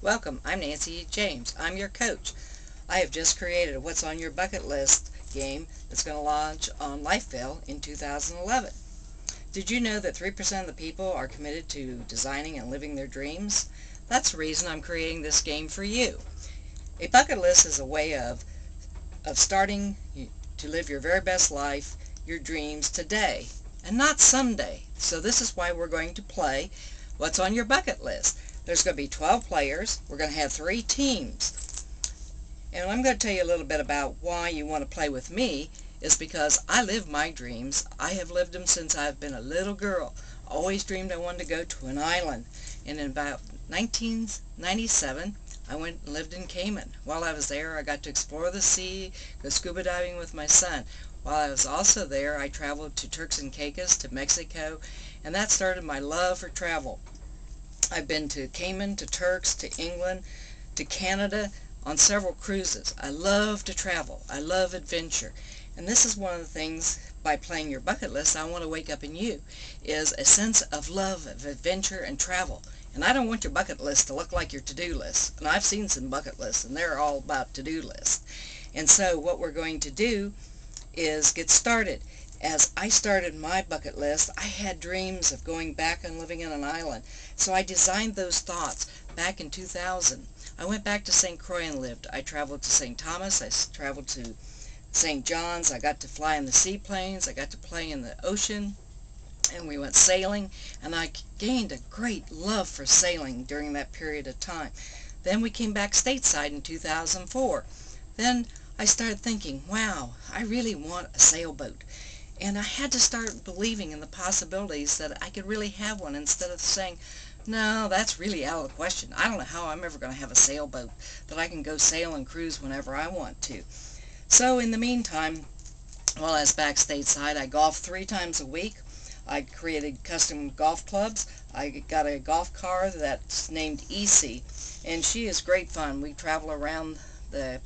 Welcome, I'm Nancy James. I'm your coach. I have just created a What's on Your Bucket List game that's going to launch on LifeVille in 2011. Did you know that 3% of the people are committed to designing and living their dreams? That's the reason I'm creating this game for you. A bucket list is a way of starting to live your very best life, your dreams today, and not someday. So this is why we're going to play What's on Your Bucket List. There's going to be 12 players. We're going to have 3 teams. And I'm going to tell you a little bit about why you want to play with me is because I live my dreams. I have lived them since I've been a little girl. I always dreamed I wanted to go to an island. And in about 1997, I went and lived in Cayman. While I was there, I got to explore the sea, go scuba diving with my son. While I was also there, I traveled to Turks and Caicos, to Mexico, and that started my love for travel. I've been to Cayman, to Turks, to England, to Canada on several cruises. I love to travel. I love adventure. And this is one of the things, by playing your bucket list, I want to wake up in you, is a sense of love, of adventure, and travel. And I don't want your bucket list to look like your to-do list. And I've seen some bucket lists, and they're all about to-do lists. And so what we're going to do is get started. As I started my bucket list, I had dreams of going back and living in an island. So I designed those thoughts back in 2000. I went back to St. Croix and lived. I traveled to St. Thomas. I traveled to St. John's. I got to fly in the seaplanes. I got to play in the ocean. And we went sailing. And I gained a great love for sailing during that period of time. Then we came back stateside in 2004. Then I started thinking, wow, I really want a sailboat. And I had to start believing in the possibilities that I could really have one instead of saying, no, that's really out of the question. I don't know how I'm ever going to have a sailboat that I can go sail and cruise whenever I want to. So in the meantime, while I was back stateside, I golfed 3 times a week. I created custom golf clubs. I got a golf car that's named EC, and she is great fun. We travel around the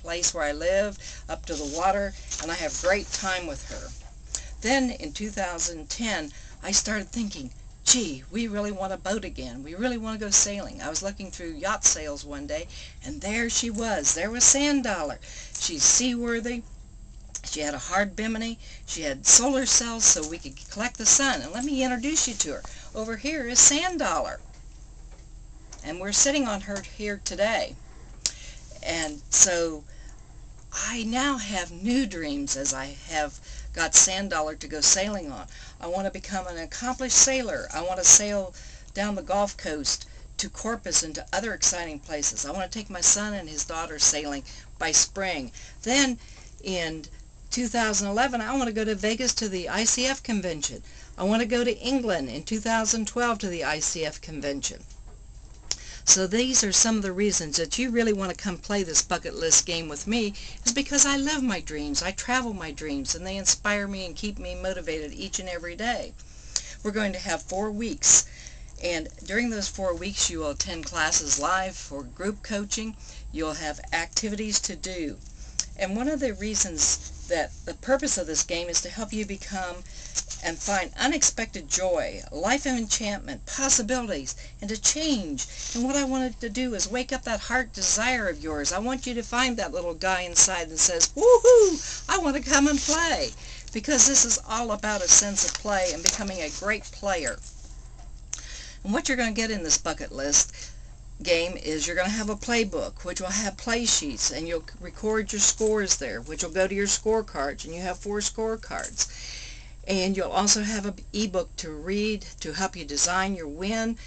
place where I live, up to the water, and I have great time with her. Then in 2010, I started thinking, gee, we really want a boat again. We really want to go sailing. I was looking through yacht sales one day, and there she was. There was Sand Dollar. She's seaworthy. She had a hard bimini. She had solar cells so we could collect the sun. And let me introduce you to her. Over here is Sand Dollar. And we're sitting on her here today. And so I now have new dreams as I have got Sand Dollar to go sailing on. I want to become an accomplished sailor. I want to sail down the Gulf Coast to Corpus and to other exciting places. I want to take my son and his daughter sailing by spring. Then in 2011, I want to go to Vegas to the ICF convention. I want to go to England in 2012 to the ICF convention. So these are some of the reasons that you really want to come play this bucket list game with me, is because I live my dreams, I travel my dreams, and they inspire me and keep me motivated each and every day. We're going to have 4 weeks, and during those 4 weeks you will attend classes live for group coaching. You'll have activities to do. And one of the reasons that the purpose of this game is to help you become and find unexpected joy, life of enchantment, possibilities, and to change. And what I wanted to do is wake up that heart desire of yours. I want you to find that little guy inside that says, woohoo, I want to come and play. Because this is all about a sense of play and becoming a great player. And what you're going to get in this bucket list game is you're going to have a playbook, which will have play sheets, and you'll record your scores there, which will go to your scorecards, and you have 4 scorecards. And you'll also have an ebook to read to help you design your win.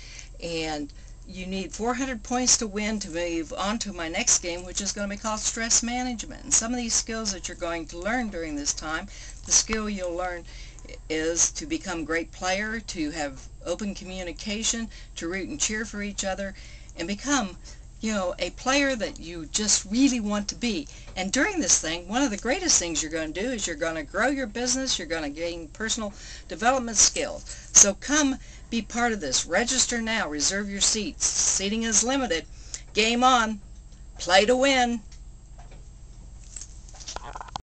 And you need 400 points to win to move on to my next game, which is going to be called stress management. And some of these skills that you're going to learn during this time, the skill you'll learn is to become a great player, to have open communication, to root and cheer for each other, and become, you know, a player that you just really want to be. And during this thing, one of the greatest things you're going to do is you're going to grow your business, you're going to gain personal development skills. So come be part of this. Register now, reserve your seats. Seating is limited. Game on. Play to win.